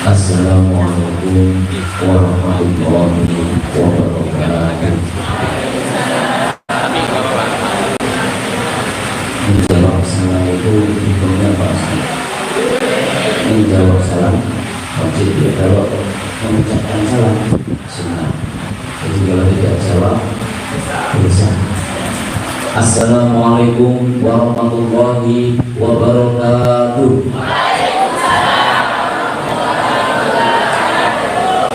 Assalamualaikum warahmatullahi wabarakatuh. Menjawab salam itu hukumnya apa? Menjawab salam wajib ya, kalau mengucapkan salam sunnah. Jadi kalau tidak jawab bisa. Assalamualaikum warahmatullahi wabarakatuh.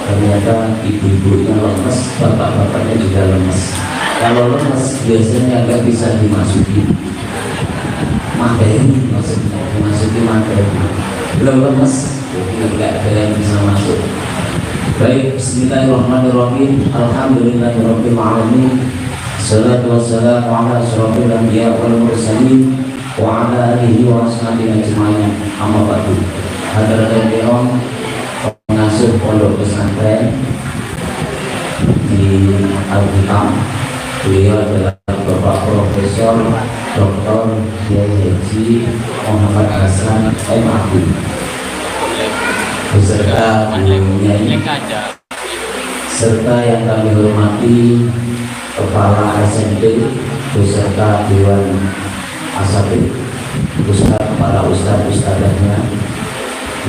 Ternyata ibu-ibunya lemes, bapak-bapaknya juga lemes. Kalau lemes biasanya nggak bisa dimasuki materi, maksudnya dimasuki materi. Belum lemes, jadi nggak ada yang bisa masuk. Baik, bismillahirrahmanirrahim. Alhamdulillahirabbil alamin. Salatu wassalamu ala asyrofil anbiya wal mursalin wa ala alihi wa ashabihi ajma'in. Amma ba'du. Hadirin kiram, pengasuh pondok pesantren di Al-Hikam, beliau adalah Bapak Profesor Dr. Kiai Haji Muhammad Hasan MAD beserta gurunya serta yang kami hormati Kepala SMP beserta Dewan Asatidz, para ustadz-ustadzahnya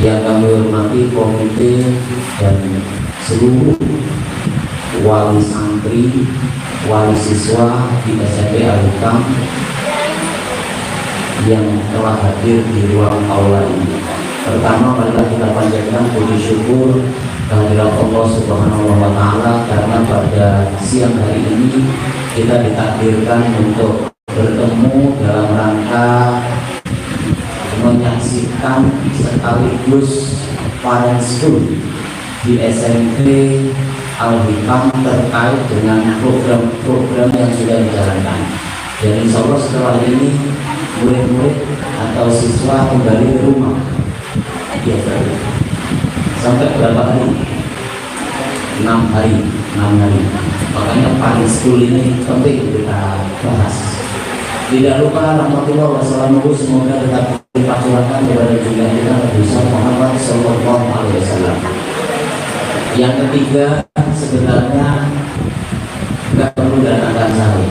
yang kami hormati, komite dan seluruh wali santri, wali siswa di SMP Al-Hikam yang telah hadir di ruang aula ini. Pertama, marilah kita panjatkan puji syukur kehadirat Allah Subhanahu wa Ta'ala karena pada siang hari ini kita ditakdirkan untuk bertemu dalam rangka menyaksikan sekaligus parent school di SMP Al-Hikam terkait dengan program-program yang sudah dijalankan. Dan insya Allah setelah ini murid-murid atau siswa kembali ke rumah. Biasa. Sampai berapa hari? 6 hari. Makanya parent school ini penting kita bahas. Tidak lupa rahmatullah wassalamualaikum, semoga tetap dipacurkan kepada junjungan kita Nabi Muhammad sallallahu alaihi wasallam. Yang ketiga, sebenarnya nggak perlu datangkan saya.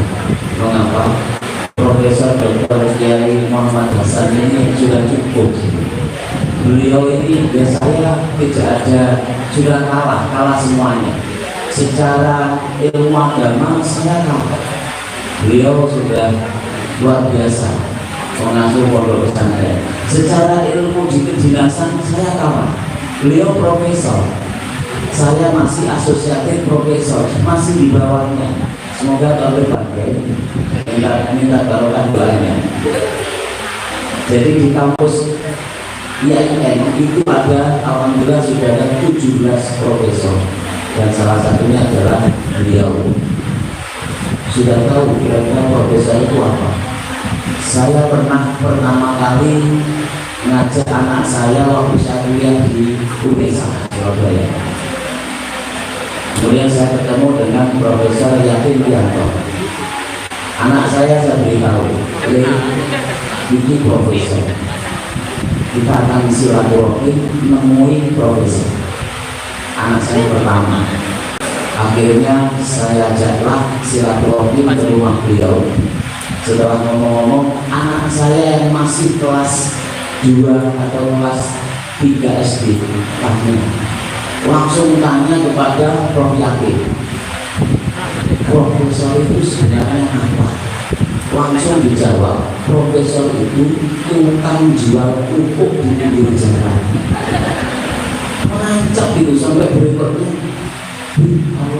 Mengapa? Profesor Dr. Kiai Muhammad Hasan ini sudah cukup. Beliau ini biasanya tidak ada, sudah kalah semuanya. Secara ilmu agama saya kalah. Beliau sudah luar biasa mengasuh pondok pesantren. Secara ilmu di kejelasan saya kalah. Beliau profesor, saya masih asosiatif profesor, masih di bawahnya. Semoga Allah berbahagia. Minta barokah doanya. Jadi di kampus IAIN itu ada, alhamdulillah sudah ada 17 profesor dan salah satunya adalah beliau. Sudah tahu kira-kira profesor itu apa? Saya pernah pertama kali ngajak anak saya waktu saya kuliah di UNESA Surabaya. Kemudian saya ketemu dengan Profesor Yakin Wianto. Anak saya beritahu, ini profesor. Kita akan silaturahmi menemui profesor. Anak saya pertama. Akhirnya saya ajaklah silaturahmi ke rumah beliau. Setelah ngomong-ngomong, anak saya yang masih kelas 2 atau kelas 3 SD langsung tanya kepada Prof. Yakin, profesor itu sebenarnya apa? Langsung dijawab, profesor itu tukang jual pupuk di pinggir jalan. Merancap itu sampai berikutnya, aku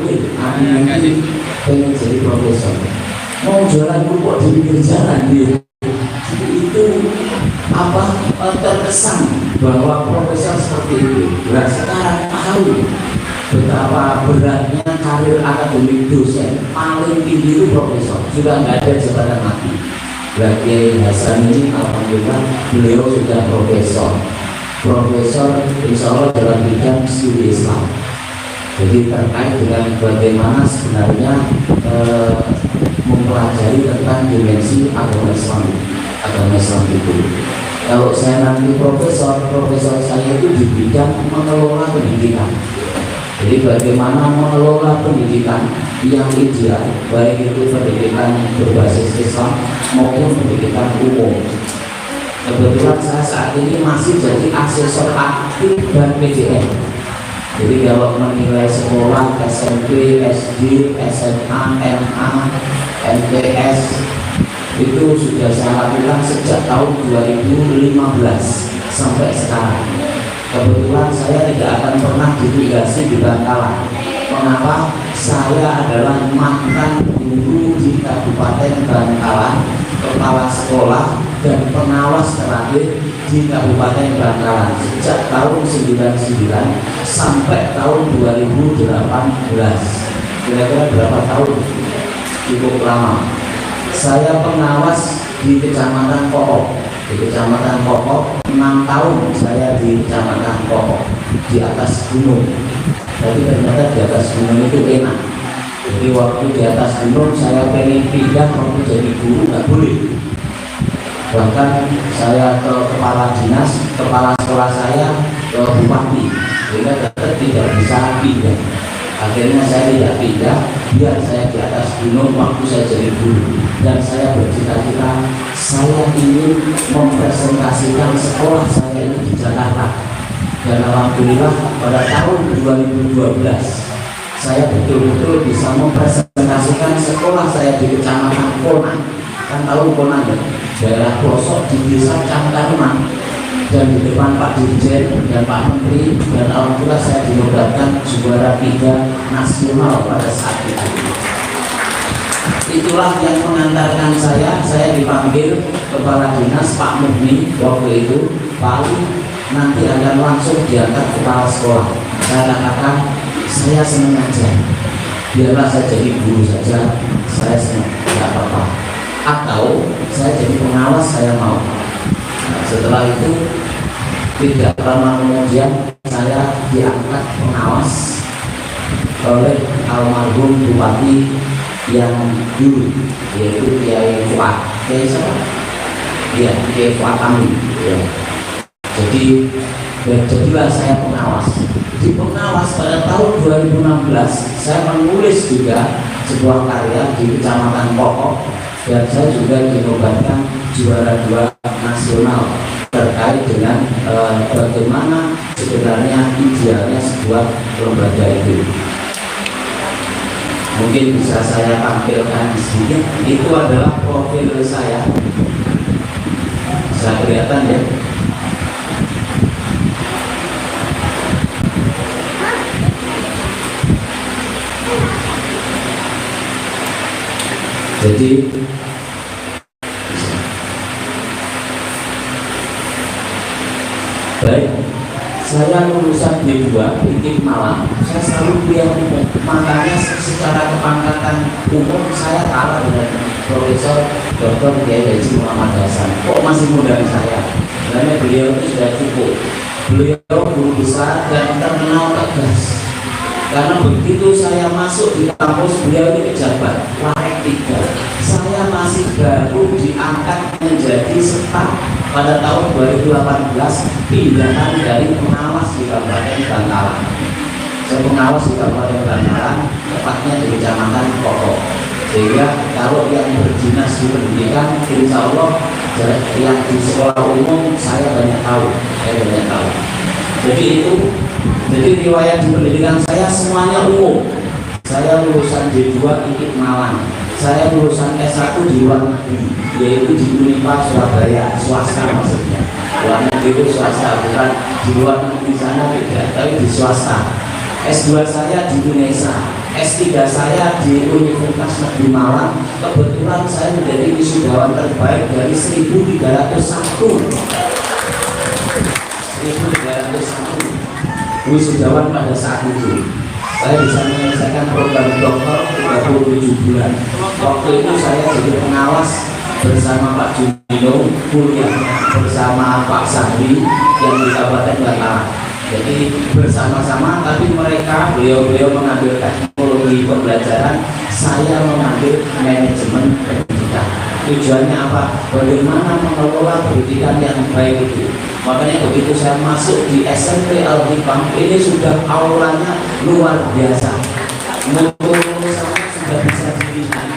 nanti pengen jadi profesor, mau jualan pupuk di pinggir jalan dia. Itu terkesan bahwa profesor seperti itu. Nah, sekarang tahu betapa beratnya karir akademik dosen. Paling tinggi itu profesor, sudah nggak ada jabatan lagi. Kiai Hasan ini alhamdulillah beliau sudah profesor insya Allah dalam bidang studi Islam. Jadi terkait dengan bagaimana sebenarnya mempelajari tentang dimensi agama Islam itu. Kalau saya nanti profesor saya itu di bidang mengelola pendidikan. Jadi bagaimana mengelola pendidikan yang ideal, baik itu pendidikan berbasis Islam maupun pendidikan umum. Kebetulan saya saat ini masih jadi asesor aktif dan PJN. Jadi kalau menilai sekolah SMP, SD, SMA, MA, MTS itu sudah saya lakukan sejak tahun 2015 sampai sekarang. Kebetulan saya tidak akan pernah ditugasi di Bangkalan. Mengapa? Saya adalah mantan guru di Kabupaten Bangkalan, kepala sekolah dan pengawas terakhir di Kabupaten Bangkalan sejak tahun 99 sampai tahun 2018. Kira-kira berapa tahun? Cukup lama. Saya pengawas di Kecamatan Kokok. Di Kecamatan Kokok 6 tahun saya di Kecamatan Kokok, di atas gunung. Tapi ternyata di atas gunung itu enak. Jadi waktu di atas gunung saya pengen pindah waktu jadi guru nggak boleh. Bahkan saya ke kepala dinas, kepala sekolah saya ke bupati, sehingga tetap tidak bisa pindah. Akhirnya saya tidak pindah, biar saya di atas gunung waktu saya jadi guru. Dan saya bercita-cita, saya ingin mempresentasikan sekolah saya ini di Jakarta. Dan alhamdulillah pada tahun 2012 saya betul-betul bisa mempresentasikan sekolah saya di Kecamatan Konan. Kan tahu Konan ya? Daerah pelosok di desa Cangkaruman. Dan di depan Pak Dirjen dan Pak Menteri, dan alhamdulillah saya dinobatkan juara 3 nasional pada saat itu. Itulah yang mengantarkan saya dipanggil kepala dinas Pak Mugni waktu itu, Pak Ali, nanti akan langsung diangkat kepala sekolah. Saya katakan, saya senang aja, biarlah saya jadi guru saja, saya senang, tidak apa-apa. Atau saya jadi pengawas, saya mau. Nah, setelah itu tidak lama kemudian saya diangkat pengawas oleh almarhum bupati yang dulu, yaitu Kiai Fuad. Kiai siapa? Ya, Kiai Fuad kami. Ya. Jadi jadilah saya pengawas. Di pengawas pada tahun 2016 saya menulis juga sebuah karya di Kecamatan Kokok, dan saya juga dinobatkan juara 2 nasional terkait dengan bagaimana sebenarnya idealnya sebuah lembaga itu. Mungkin bisa saya tampilkan di sini. Itu adalah profil saya. Bisa kelihatan ya. Jadi baik, saya lulusan D2 Politik Malang. Saya selalu kuliah umum, makanya secara kepangkatan umum saya kalah dengan Profesor Dr. Kiai Haji Muhammad Hasan. Kok masih muda saya? Karena beliau itu sudah cukup. Beliau guru besar dan terkenal tegas. Karena begitu saya masuk di kampus, beliau ini pejabat Warik 3. Saya masih baru diangkat menjadi staf pada tahun 2018, pindahan dari pengawas di Kabupaten Bangkalan. Saya pengawas di Kabupaten Bangkalan, tepatnya di Kecamatan Kokok. Sehingga kalau yang berdinas di pendidikan, insya Allah yang di sekolah umum saya banyak tahu. Jadi riwayat di pendidikan saya semuanya umum. Saya lulusan D2 IPIK Malang. Saya lulusan S1 di luar negeri, yaitu di Unipar Surabaya, swasta maksudnya. Luar negeri itu swasta, bukan di luar negeri sana tidak, tapi di swasta. S2 saya di Indonesia, S3 saya di Universitas Negeri Malang. Kebetulan saya menjadi wisudawan terbaik dari 1301 wisudawan pada saat itu. Saya bisa menyelesaikan program doktor 37 bulan. Waktu itu saya jadi pengawas bersama Pak Junino, kuliah bersama Pak Sahri yang di Kabupaten Bangkalan. Jadi bersama-sama, tapi beliau mengambil teknologi pembelajaran, saya mengambil manajemen pendidikan. Tujuannya apa? Bagaimana mengelola pendidikan yang baik itu. Makanya begitu saya masuk di SMP Al-Hikam, ini sudah aulanya luar biasa. Mutu-mutu saya sudah bisa dilihat.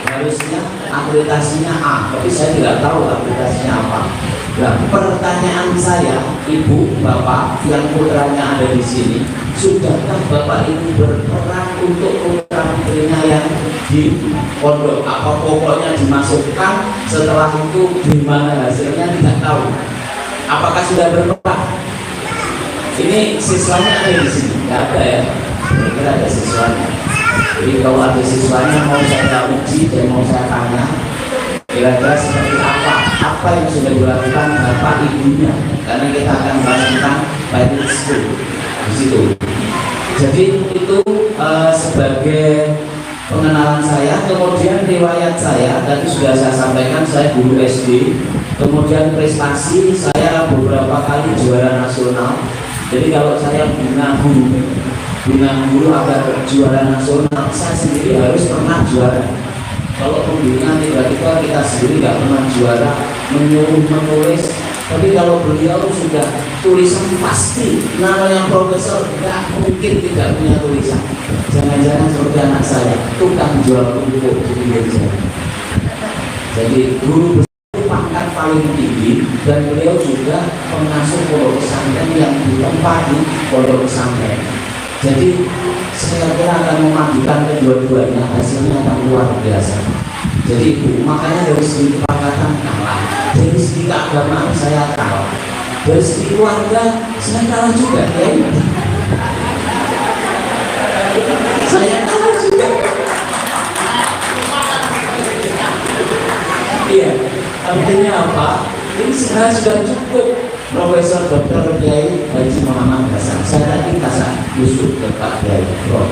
Harusnya akreditasinya A, tapi saya tidak tahu akreditasinya apa. Nah, pertanyaan saya, ibu, bapak yang putranya ada di sini, sudahkah bapak ini berperan untuk putra putrinya yang di pondok? Apa pokoknya dimasukkan, setelah itu gimana hasilnya tidak tahu. Apakah sudah berperan? Ini siswanya ada di sini, nggak ada ya? Kira-kira ada siswanya. Jadi kalau ada siswanya mau saya uji dan mau saya tanya, kira-kira seperti apa yang sudah dilakukan bapak ibunya, karena kita akan bahas tentang private school di situ. Jadi itu sebagai pengenalan saya. Kemudian riwayat saya tadi sudah saya sampaikan, saya guru SD. Kemudian prestasi saya beberapa kali juara nasional. Jadi kalau saya bina guru agar juara nasional, saya sendiri harus pernah juara. Kalau pembinaan tiba-tiba kita sendiri nggak pernah juara, menyuruh menulis, tapi kalau beliau sudah tulisan pasti, namanya profesor nggak mungkin tidak punya tulisan. Jangan-jangan seperti anak saya, tukang jual pupuk di Indonesia. Jadi guru besar pangkat paling tinggi, dan beliau juga pengasuh pondok pesantren yang ditempati pondok pesantren. Jadi saya kira akan memadukan kedua-duanya, hasilnya akan luar biasa. Jadi makanya dari segi kepangkatan kalah, dari segi keagamaan saya kalah, dari segi keluarga saya kalah juga ya. Saya kalah juga. Iya, artinya apa? Ini sebenarnya sudah cukup. Profesor Dr. Kiai Haji Muhammad Hasan, saya tadi kasih Yusuf ke Pak Kiai Prof.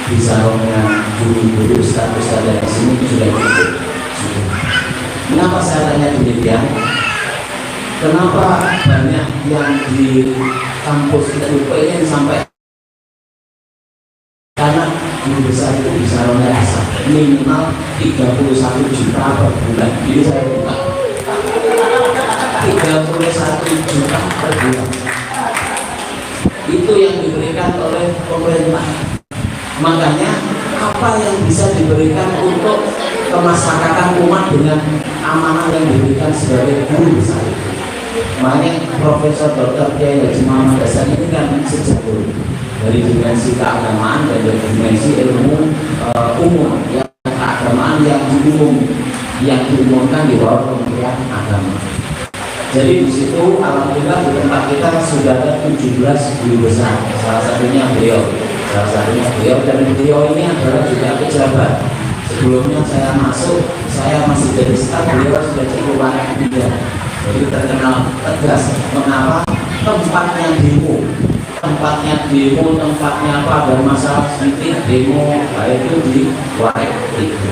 Di salonnya guru-guru status ada di sini sudah cukup. Kenapa saya tanya demikian? Kenapa banyak yang di kampus itu ingin sampai? Karena guru besar itu di salonnya Hasan minimal 31 juta per bulan. Ini saya buka 31 juta per bulan. Itu yang diberikan oleh pemerintah. Makanya apa yang bisa diberikan untuk kemasyarakatan umat dengan amanah yang diberikan sebagai guru besar. Makanya Profesor Dr. Kiai Haji Muhammad Hasan ini kan sejak dulu dari dimensi keagamaan dan dari dimensi ilmu umum, yang keagamaan yang diumumkan di bawah Kementerian Agama. Jadi di situ alhamdulillah di tempat kita sudah ada 17 guru besar, salah satunya beliau, dan beliau ini adalah juga pejabat. Sebelumnya saya masuk, saya masih jadi staf, beliau sudah cukup banyak juga. Jadi terkenal tegas. Mengapa? Tempatnya demo, tempatnya apa? Ada masalah sedikit demo, baik itu di Warik itu.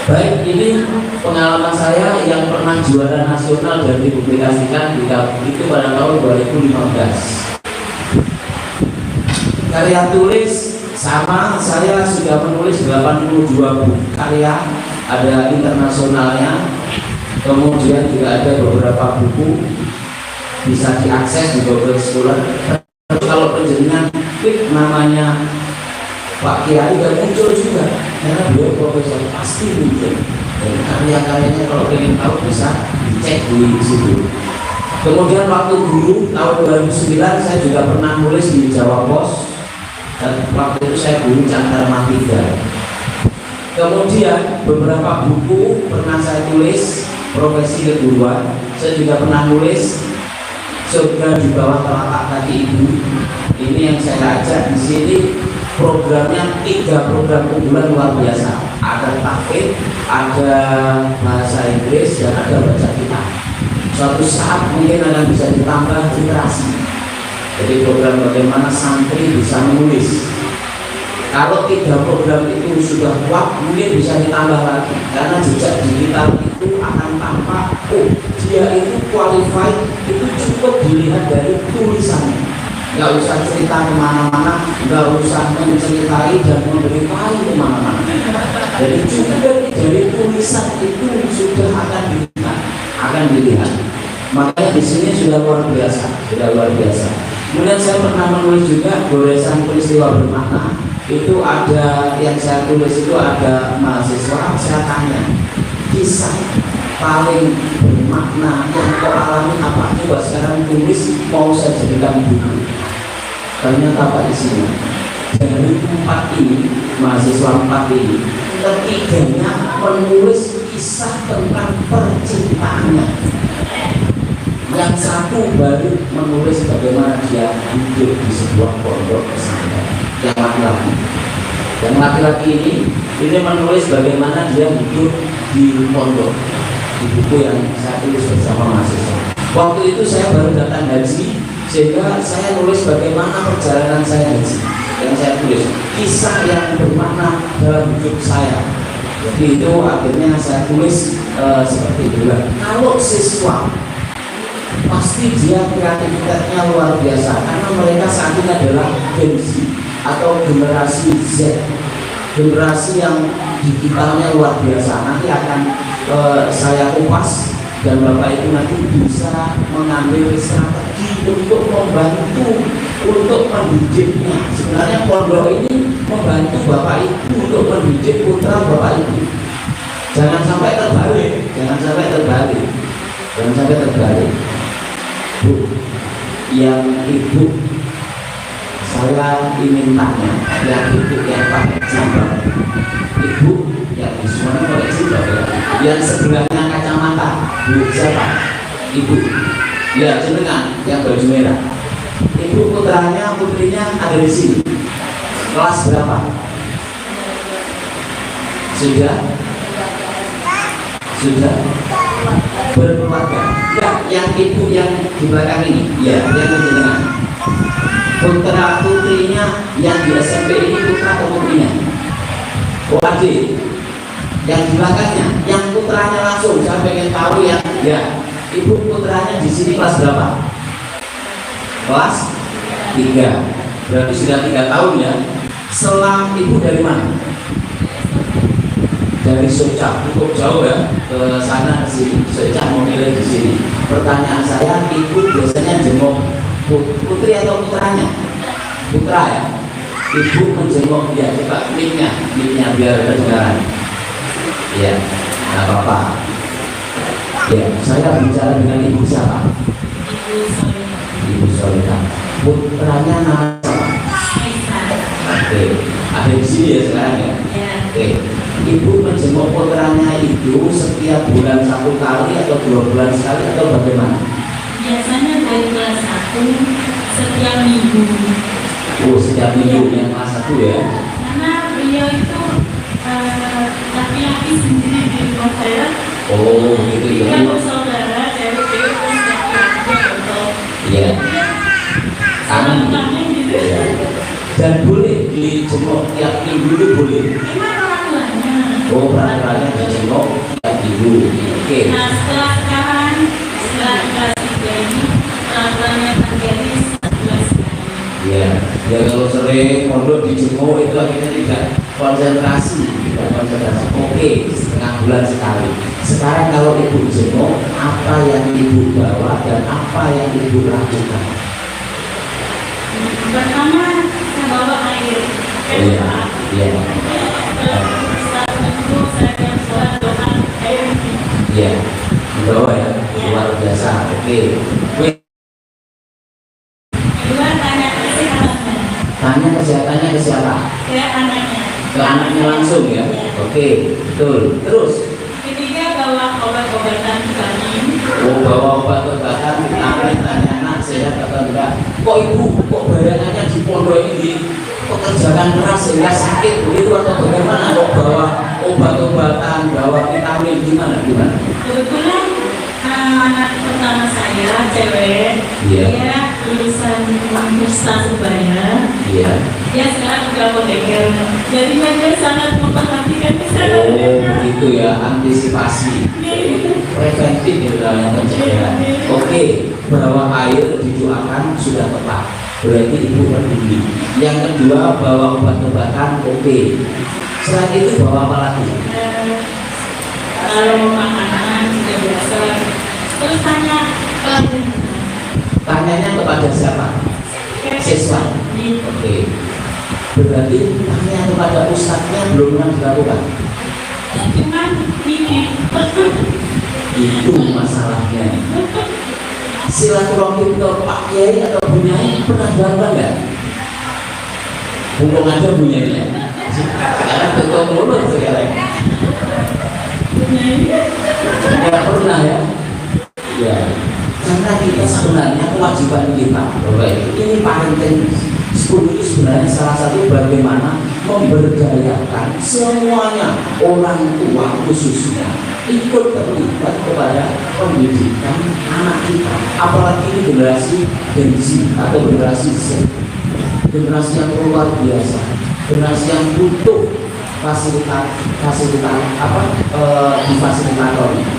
Baik, ini pengalaman saya yang pernah juara nasional dan dipublikasikan itu pada tahun 2015. Karya tulis sama, saya sudah menulis 82 buku karya, ada internasionalnya. Kemudian juga ada beberapa buku bisa diakses di Google Scholar. Kalau penjenengan klik namanya Pak Kiai dan muncul juga, karena beliau profesor pasti muncul. Dan karya-karyanya kalau ingin tahu bisa dicek di situ. Kemudian waktu guru tahun 2009 saya juga pernah nulis di Jawa Pos, dan waktu itu saya guru Cakar Matiga. Kemudian beberapa buku pernah saya tulis profesi keguruan. Saya juga pernah nulis Surga di Bawah Telapak Kaki Ibu. Ini yang saya ajak di sini. Programnya 3 program unggulan luar biasa. Ada tahfidz, ada bahasa Inggris, dan ada baca kitab. Suatu saat mungkin akan bisa ditambah literasi. Jadi program bagaimana santri bisa menulis. Kalau 3 program itu sudah kuat, mungkin bisa ditambah lagi. Karena jejak digital itu akan tampak, oh dia itu qualified, itu cukup dilihat dari tulisannya. Nggak usah cerita kemana-mana, nggak usah menceritai dan memberitahu kemana-mana. Jadi juga dari tulisan itu sudah akan dilihat. Makanya di sini sudah luar biasa, sudah luar biasa. Kemudian saya pernah menulis juga goresan peristiwa bermakna. Itu ada yang saya tulis itu ada mahasiswa, saya tanya kisah paling bermakna yang kau alami apa? Coba sekarang tulis, mau saya jadikan buku. Ternyata apa isinya? Dari 4 ini, mahasiswa 4 ini, ketiganya menulis kisah tentang percintaannya. Yang satu baru menulis bagaimana dia hidup di sebuah pondok pesantren. Yang laki-laki ini menulis bagaimana dia hidup di pondok, di buku yang saya tulis bersama mahasiswa. Waktu itu saya baru datang haji, sehingga saya nulis bagaimana perjalanan saya haji. Yang saya tulis kisah yang bermakna dalam hidup saya. Jadi itu akhirnya saya tulis seperti itu. Kalau siswa pasti dia kreativitasnya luar biasa, karena mereka saat ini adalah Gen Z atau generasi Z, generasi yang digitalnya luar biasa. Nanti akan saya kupas dan Bapak itu nanti bisa mengambil strategi untuk membantu untuk mendidiknya. Sebenarnya pondok ini membantu Bapak Ibu untuk mendidik putra Bapak Ibu. Jangan sampai terbalik, jangan sampai terbalik, jangan sampai terbalik. Bu, yang Ibu saya ingin tanya, yang Ibu yang pakai jilbab, Ibu yang semuanya pakai jilbab ya, yang sebelahnya kacamata, Bu siapa? Ibu, ya jenengan yang baju merah. Ibu putranya, putrinya ada di sini. Kelas berapa? Sudah berkeluarga. Ya, yang ibu yang di belakang ini, ya, yang di tengah. Putra putrinya yang di SMP ini putra atau putrinya? Oh, adik. Yang di belakangnya, yang putranya langsung, saya pengen tahu ya. Ya, ibu putranya di sini kelas berapa? Kelas 3. Berarti sudah 3 tahun ya. Selang ibu dari mana? Dari Soca, cukup jauh ya, ke sana ke sini. Soca mau milih di sini. Pertanyaan saya, ibu biasanya jenguk putri atau putranya? Putra ya. Ibu menjenguk dia, coba mic-nya biar kedengaran. Ya, nggak apa-apa. Ya, saya bicara dengan ibu siapa? Ibu Solita. Putranya nama siapa? Oke, ada di sini ya sekarang ya. Oke. Ibu menjenguk putranya itu setiap bulan 1 kali atau 2 bulan sekali atau bagaimana? Biasanya dari kelas 1 setiap minggu. Oh, setiap minggu yang kelas 1 ya? Karena beliau itu laki-laki sendiri di rumah saya. Oh, gitu ya. Kita bersaudara, cewek-cewek terus laki-laki. Iya. Kangen. Gitu. Dan boleh dijenguk tiap minggu itu boleh. Gimana orang tuanya? Oh, peraturannya dijenguk tiap minggu. Oke. Nah, setelah kelas 3 ini peraturannya terjadi 11 kali. Ya, ya kalau sering pondok dijenguk itu akhirnya tidak konsentrasi. Oke, setengah bulan sekali. Sekarang kalau ibu jenguk, apa yang ibu bawa dan apa yang ibu lakukan? Pertama saya bawa air. Iya, iya. Setelah itu saya akan sholat doa air. Iya, bawa ya, luar biasa. Oke. Kedua tanya kesehatannya. Tanya kesehatannya ke siapa? Ke anaknya. Ke anaknya langsung ya. Oke, betul. Terus? Ketiga bawa obat-obatan vitamin. Oh, bawa obat-obatan vitamin, tanya anak sehat atau enggak. Kok ibu, kok bayangannya di pondok ini pekerjaan keras sehingga sakit begitu atau bagaimana? Kok bawa obat-obatan, bawa vitamin gimana? Kebetulan anak pertama saya cewek, Iya. dia lulusan Universitas Ubaya. Iya. Dia sekarang udah apoteker. Jadi dia sangat memperhatikan kesehatan. Oh, gitu ya, antisipasi. Preventif ya dalam pencegahan. Oke, bawa air didoakan sudah tepat. Berarti ibu peduli. Yang kedua bawa obat-obatan, oke. Selain itu bawa apa lagi? Kalau makanan sudah biasa, terus tanya pelajaran. Tanyanya kepada siapa? Siswa. Oke. Berarti tanya kepada ustadznya belum pernah dilakukan. Cuman ini Itu masalahnya. Silaturahmi ke Pak Kiai atau Bu Nyai pernah dilakukan nggak? Mumpung aja Bu Nyai ya. Sekarang ketua mulut sekarang. Nggak pernah ya? Ya. Karena kita sebenarnya kewajiban kita, Bapak Ibu, ini parenting school itu sebenarnya salah satu bagaimana memberdayakan semuanya, orang tua khususnya ikut terlibat kepada pendidikan anak kita. Apalagi ini generasi Gen Z atau generasi Z, generasi yang luar biasa, generasi yang butuh fasilitatornya.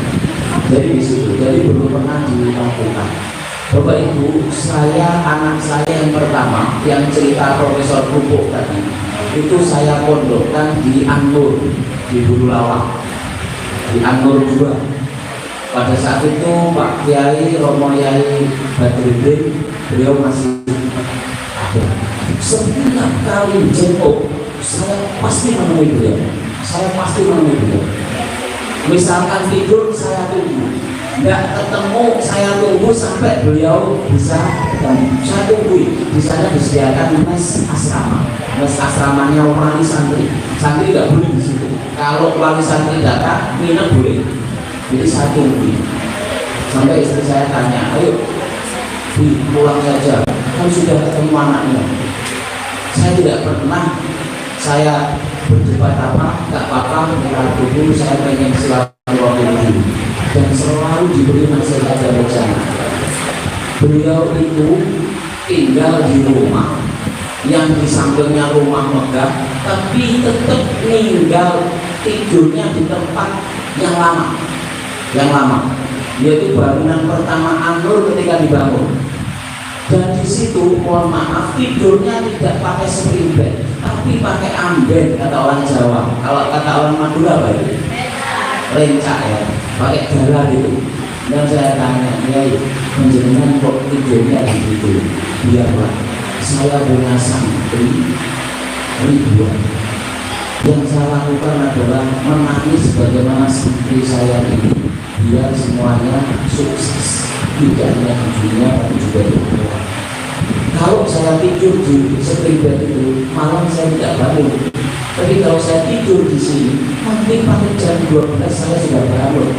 Jadi di situ, jadi belum pernah dilakukan. Bapak Ibu, anak saya yang pertama yang cerita Profesor Pupuk tadi, itu saya pondokkan di An-Nur di Bulu Lawang, di An-Nur 2. Pada saat itu Pak Kiai Romo Yai Badruddin, beliau masih ada. Setiap kali jenguk, saya pasti menemui beliau. Misalkan tidur, saya tunggu. Nggak ketemu, saya tunggu sampai beliau bisa ketemu. Saya tunggu. Di sana disediakan mes asrama. Mes asramanya wali santri. Santri nggak boleh di situ. Kalau wali santri datang, minum boleh. Jadi saya tunggu. Sampai istri saya tanya, ayo, pulang saja. Kan sudah ketemu anaknya. Saya tidak pernah berdebat nggak apa-apa ketika dulu saya pengen silaturahmi dan selalu diberi nasihat dan rencana. Beliau itu tinggal di rumah yang di sampingnya rumah megah, tapi tetap tinggal tidurnya di tempat yang lama, yaitu bangunan pertama An-Nur ketika dibangun. Dan di situ, mohon maaf, tidurnya tidak pakai spring bed, tapi pakai amben, kata orang Jawa. Kalau kata orang Madura apa itu? Rencak ya, pakai galah gitu. Dan saya tanya, Nyai, menjenengan kok tidurnya gitu? Biarlah, saya punya santri ribuan. Yang saya lakukan adalah menangis bagaimana santri saya ini, biar semuanya sukses. Tidak hanya di dunia tapi juga di akhirat. Kalau saya tidur di spring bed itu, malam saya tidak bangun. Tapi kalau saya tidur di sini, nanti pada jam 12 saya sudah bangun.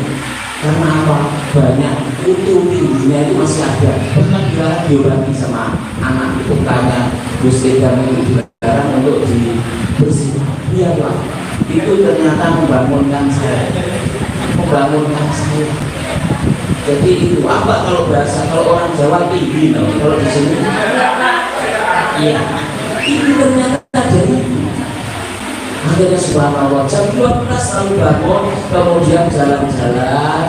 Karena apa? Banyak kutu minggunya itu masih ada. Pernah diobati sama anak itu, tanya Gus Edam itu dilarang untuk dibersihkan. Biarlah, itu ternyata membangunkan saya. Jadi itu apa kalau bahasa, kalau orang Jawa tinggi, no? Kalau di sini, iya, itu ternyata dari akhirnya subhanallah jam 12 lalu bangun, kemudian jalan-jalan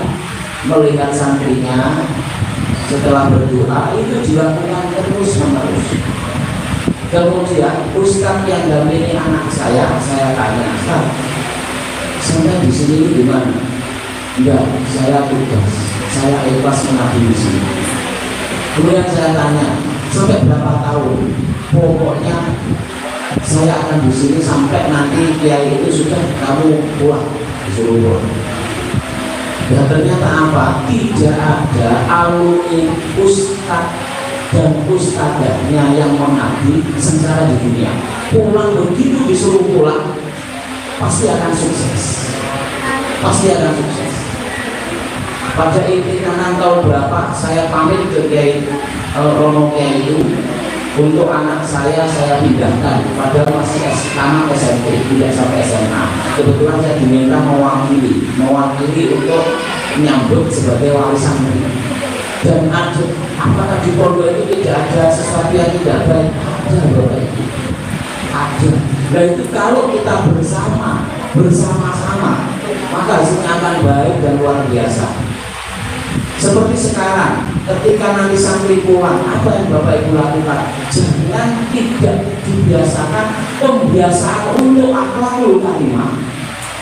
melihat santrinya, setelah berdoa itu dilakukan terus-menerus. Kemudian ustaz yang dampingi anak saya tanya, Ustaz, sampai di sini di mana? Enggak, saya tugas. Saya ikhlas mengabdi di sini. Kemudian saya tanya, sampai berapa tahun? Pokoknya saya akan di sini sampai nanti kiai itu sudah kamu pulang, disuruh pulang. Dan ternyata apa? Tidak ada alumni ustadz dan ustadzahnya yang mengabdi secara di dunia. Pulang begitu disuruh pulang, pasti akan sukses. Pada intinya tahun berapa saya pamit ke Kiai Romo Kiai itu untuk anak saya pindahkan, padahal masih anak SMP, tidak sampai SMA. Kebetulan saya diminta mewakili untuk menyambut sebagai wali santri. Dan ada, apakah di pondok itu tidak ada sesuatu yang tidak baik? Ada, Bapak Ibu. Ada. Nah itu kalau kita bersama-sama, maka hasilnya akan baik dan luar biasa. Seperti sekarang, ketika nanti santri pulang, apa yang Bapak Ibu lakukan? Jangan tidak dibiasakan pembiasaan untuk akhlakul karimah.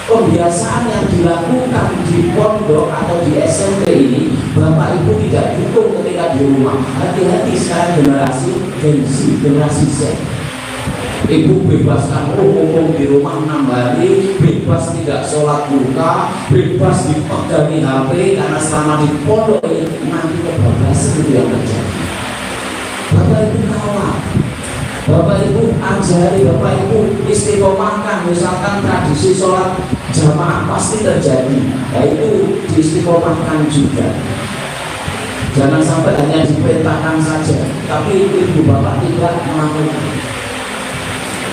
Pembiasaan yang dilakukan di pondok atau di SMP ini, Bapak Ibu tidak dukung ketika di rumah. Hati-hati sekarang generasi Z. Ibu bebaskan umum di rumah 6 hari, bebas tidak sholat duha, bebas dipegangi HP, karena selama di pondok ini nanti kebablasan itu yang terjadi. Bapak Ibu kawal, Bapak Ibu ajari, Bapak Ibu istiqomahkan. Misalkan tradisi sholat jamaah pasti terjadi, yaitu diistiqomahkan juga. Jangan sampai hanya diperintahkan saja, tapi ibu bapak tidak melakukan.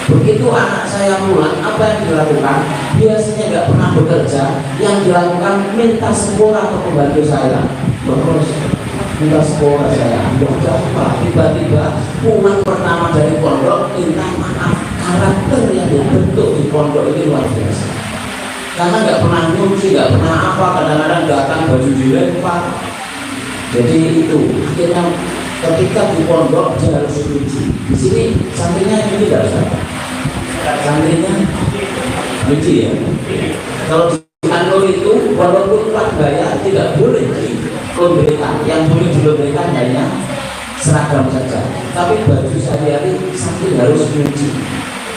Begitu anak saya pulang, apa yang dilakukan? Biasanya nggak pernah bekerja, yang dilakukan minta sekolah ke pembantu saya. Terus minta sekolah saya, apa? Tiba-tiba pulang pertama dari pondok minta maaf. Karakter yang dibentuk di pondok ini luar biasa. Karena nggak pernah nyuci, nggak pernah apa, kadang-kadang datang baju dilempar. Jadi itu akhirnya ketika di pondok dia harus nyuci. Di sini santrinya ini tidak usah. Santrinya nyuci ya. Kalau di kantor itu walaupun telah bayar tidak boleh dilembarikan. Yang boleh dilembarikan hanya seragam saja. Tapi baju sehari-hari santri harus nyuci.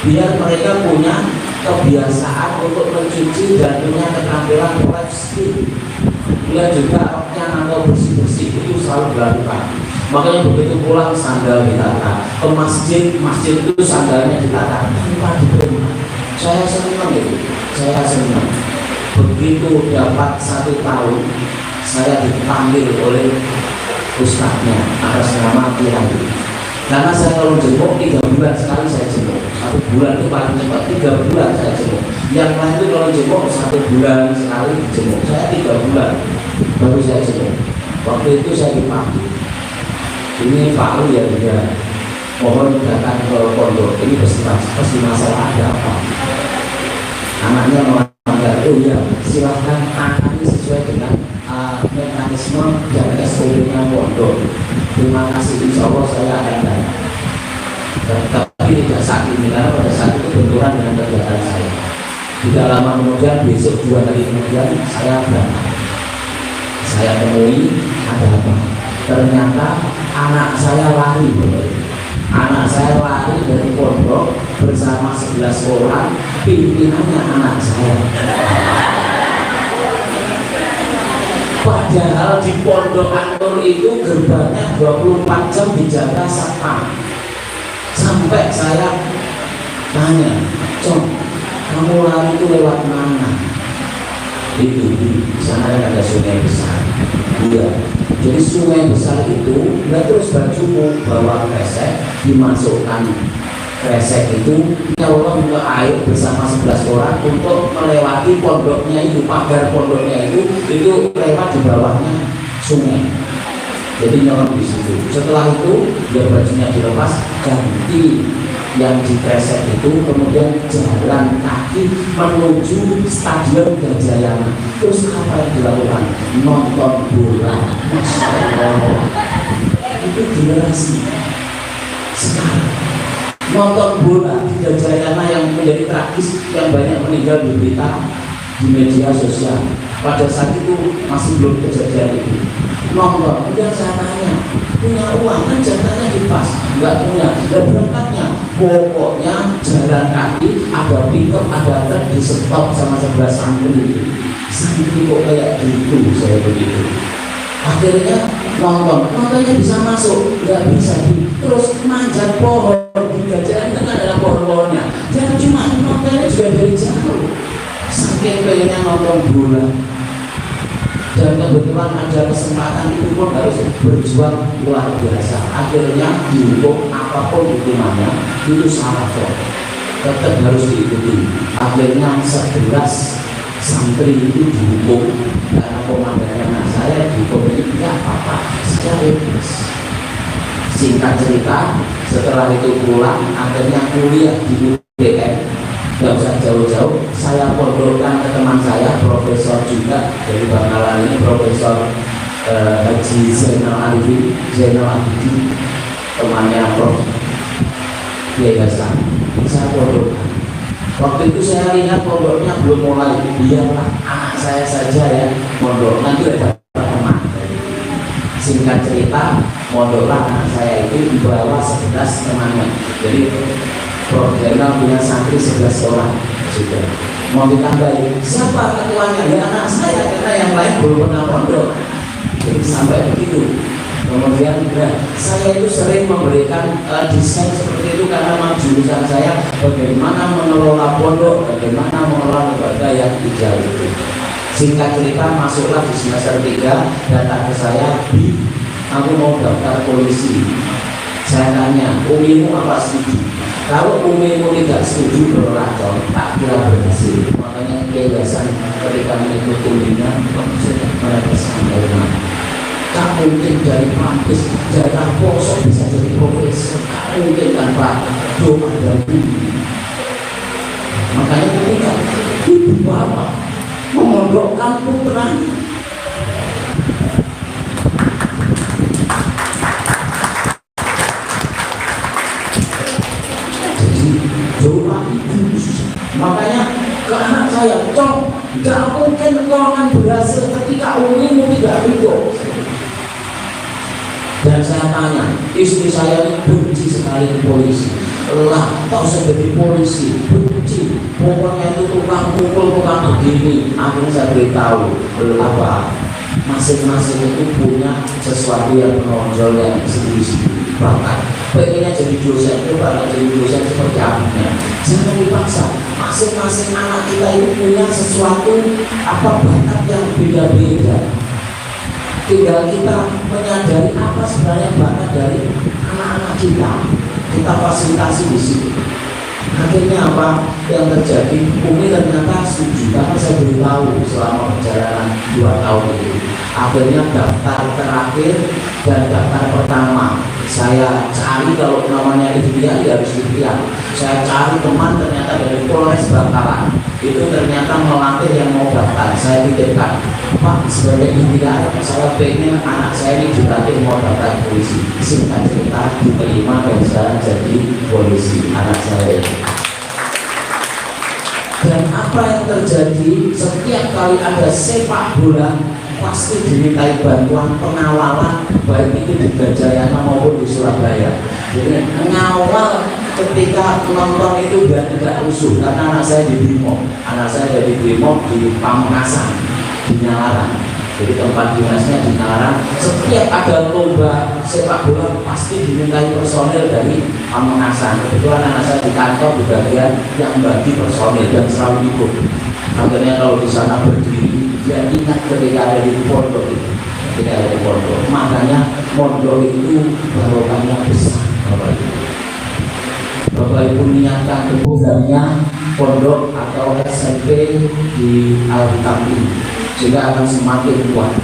Biar mereka punya kebiasaan untuk mencuci dan punya keterampilan life skill. Dia juga roknya atau bersih-bersih itu selalu dilakukan. Makanya begitu pulang sandal ditata, ke masjid itu sandalnya ditata tanpa diterima. Saya senang itu, saya senang. Begitu dapat 1 tahun, saya dipanggil oleh ustadznya atas nama Kiai. Karena saya kalau jenguk 3 bulan sekali saya jenguk. 1 bulan itu paling cepat, 3 bulan saya jenguk. Yang lain itu kalau jenguk 1 bulan sekali jenguk. Saya 3 bulan baru saya jenguk. Waktu itu saya dipanggil. Ini Pak Lu ya, dia mohon datang ke pondok. Ini pasti masalah ada apa? Anaknya melanggar. Oh ya, silahkan tangani sesuai dengan mekanisme dan SOP-nya pondok. Terima kasih, insya Allah saya akan datang. Tapi tidak saat ini, karena pada saat itu benturan dengan kegiatan saya. Tidak lama kemudian, besok 2 hari kemudian saya berangkat. Saya temui ada apa? Ternyata anak saya lari. Anak saya lari dari pondok bersama 11 orang, pimpinannya anak saya. Padahal di pondok kantor itu gerbangnya 24 jam dijaga satpam. Sampai saya tanya, "Cong, kamu lari itu lewat mana?" Itu di sana ada sungai besar. Iya. Jadi sungai besar itu nggak terus bajumu bawa kresek, dimasukkan kresek itu, ya Allah buka air bersama 11 orang untuk melewati pondoknya itu, pagar pondoknya itu lewat di bawahnya sungai. Jadi nyelam di situ. Setelah itu dia bajunya dilepas, ganti yang di kresek itu, kemudian jalan kaki menuju stadion Gajayana. Terus apa yang dilakukan? Nonton bola. Masya Allah. Itu generasi sekarang nonton bola di Gajayana yang menjadi tragis, yang banyak meninggal di berita di media sosial. Pada saat itu masih belum kejadian itu. Nonton, kemudian saya tanya, punya uang kan jatahnya dipas? Enggak punya. Dan berangkatnya pokoknya jalan kaki, ada pickup, ada truk, di stop sama 11 santri. Santri kok kayak gitu, saya begitu. Akhirnya nontonnya bisa masuk, nggak bisa terus manjat pohon di Gajayana kan ada pohon-pohonnya. Jangan cuma nontonnya juga dari jauh. Saking pengennya nonton bola. Dan kebetulan ada kesempatan itu pun harus berjuang luar biasa. Akhirnya dihukum apapun hukumannya itu salah kok. Tetap harus diikuti. Akhirnya 11 santri itu dihukum karena komandannya saya dihukum itu tidak apa-apa, saya bebas. Singkat cerita, setelah itu pulang, akhirnya kuliah di UGM. Gak usah jauh-jauh, saya pondokkan ke teman saya, profesor juga dari Bangkalan ini, Profesor Haji Zainal Abidin, temannya Prof. Kiai Hasan. Saya pondokkan. Waktu itu saya lihat pondoknya belum mulai, biarlah anak saya saja ya pondok, nanti ada teman. Singkat cerita, pondoklah anak saya itu di bawah 11 temannya. Jadi Prof. Zainal punya santri 11 orang sudah. Mau ditambahin, siapa ketuanya? Ya anak saya, karena yang lain belum pernah pondok. Jadi sampai begitu. Kemudian saya itu sering memberikan desain seperti itu karena jurusan saya bagaimana mengelola pondok, bagaimana mengelola lembaga yang hijau itu. Singkat cerita, masuklah di semester 3, datang ke saya, aku mau daftar polisi. Saya tanya, umimu apa setuju? Kalau umimu tidak setuju berlacon, tak kira berhasil. Makanya kebiasaan ketika mengikuti pembinaan, mereka sampaikan, tak mungkin dari Prancis, dari Poso bisa jadi profesor, tak mungkin tanpa doa dan bumi. Makanya ketika ibu bapak memondokkan putra, jadi doa itu, makanya ke anak saya, Cong, gak mungkin kau akan berhasil ketika umimu tidak ridho. Dan saya tanya, istri saya ini benci sekali ke polisi. Lah, tak usah jadi polisi, benci. Pokoknya itu tukang pukul, tukang begini. Akhirnya saya beritahu, apa? Masing-masing itu punya sesuatu yang menonjol yang sendiri-sendiri. Bahkan, pengennya jadi dosen, coba jadi dosen seperti apa? Jangan dipaksa. Masing-masing anak kita itu punya sesuatu apa bakat yang beda-beda. Tinggal kita menyadari apa sebenarnya bakat dari anak-anak kita. Kita fasilitasi di situ. Akhirnya apa yang terjadi? Umi ternyata setuju karena saya beritahu selama perjalanan 2 tahun itu. Akhirnya daftar terakhir dan daftar pertama saya cari, kalau namanya ikhtiar ya harus ikhtiar. Saya cari teman ternyata dari Polres Bangkalan itu ternyata melatih yang mau daftar. Saya pikirkan, Pak, sebagai ikhtiar saya pengen anak saya ini dilatih mau daftar polisi. Singkat cerita diterima dan saya jadi polisi anak saya. Dan apa yang terjadi setiap kali ada sepak bola pasti dimintai bantuan pengawalan, baik itu di Gajayana maupun di Surabaya. Jadi mengawal ketika nonton itu biar tidak rusuh, karena anak saya di Brimob, di Pamekasan, di Nyalaran. Jadi tempat dinasnya di Nyalaran. Setiap ada lomba sepak bola pasti dimintai personil dari Pamekasan. Kebetulan anak saya di kantor di bagian yang bagi personil dan selalu ikut. Akhirnya kalau di sana berdiri, dia ingat ketika ada di pondok itu, makanya pondok itu barokahnya besar. Bapak Ibu niatkan programnya pondok atau SMP di Al-Hikam ini juga akan semakin kuat.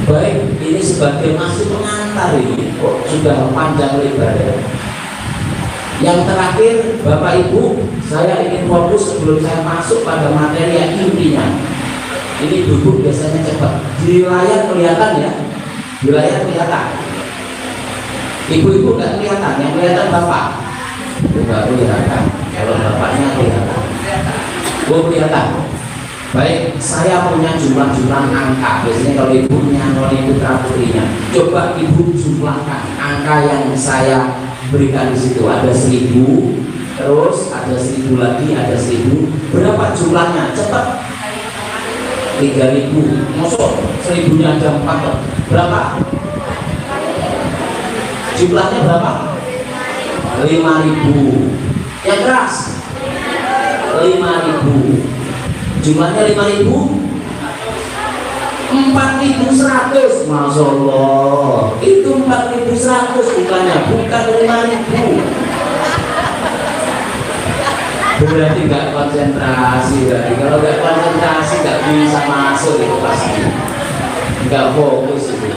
Baik, ini sebagai masih pengantar ini kok sudah panjang lebar ya. Yang terakhir, Bapak Ibu, saya ingin fokus sebelum saya masuk pada materi yang intinya. Ini duduk biasanya cepat. Di layar kelihatan ya? Di layar kelihatan. Ibu-ibu nggak kelihatan, yang kelihatan Bapak. Nggak kelihatan. Kalau Bapaknya kelihatan. Bu kelihatan. Baik, saya punya jumlah-jumlah angka. Biasanya kalau ibu punya putra putrinya, coba ibu jumlahkan angka yang saya berikan di situ. Ada 1000, terus ada 1000 lagi, ada 1000. Berapa jumlahnya? Cepat. 3000. Masuk 1000-nya ada 4. Berapa? Jumlahnya berapa? 5000. Yang keras? 5000. Jumlahnya 5000. 4100. Masya Allah. Itu 4100 bukannya, bukan 5000. Berarti nggak konsentrasi berarti. Kalau nggak konsentrasi nggak bisa masuk itu pasti. Nggak fokus itu.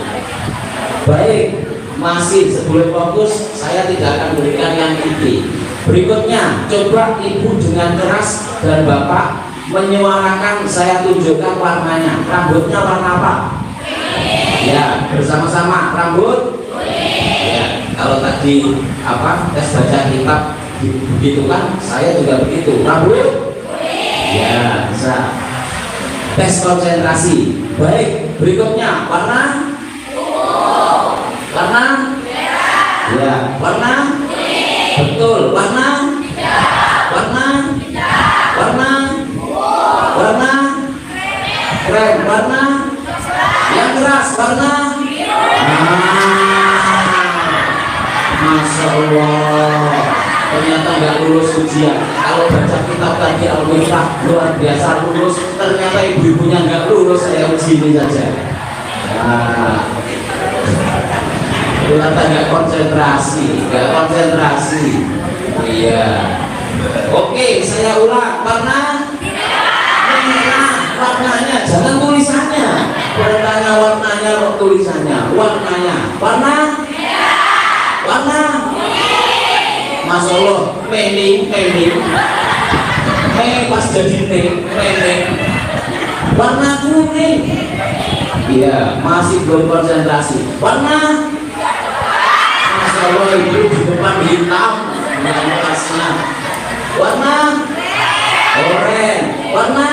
Baik, masih sebelum fokus saya tidak akan berikan yang inti. Berikutnya, coba ibu dengan keras dan bapak menyuarakan, saya tunjukkan warnanya. Rambutnya warna apa? Ya, bersama-sama. Rambut? Ya, kalau tadi tes baca kitab begitu kan, saya juga begitu. Rambut? Ya, bisa. Tes konsentrasi. Baik, berikutnya warna? Warna? Ya, warna? Betul. Warna? Warna? Warna? Warna? Krem. Warna? Yang keras. Warna? Masya Allah, ternyata nggak lulus ujian. Kalau baca kitab tadi Al-Miftah luar biasa lulus, ternyata ibu-ibunya nggak lulus, saya uji ini saja. Ternyata nggak konsentrasi. Iya. Oke, saya ulang. Warna? Merah. Warnanya, jangan tulisannya. Warnanya, kok tulisannya. Warnanya. Warna? Warna? Masya Allah, mening. Pas jadi mening. Warna kuning. Iya, masih belum konsentrasi. Warna? Masya Allah, itu di depan hitam. Masnya. Warna? Oranye. Warna?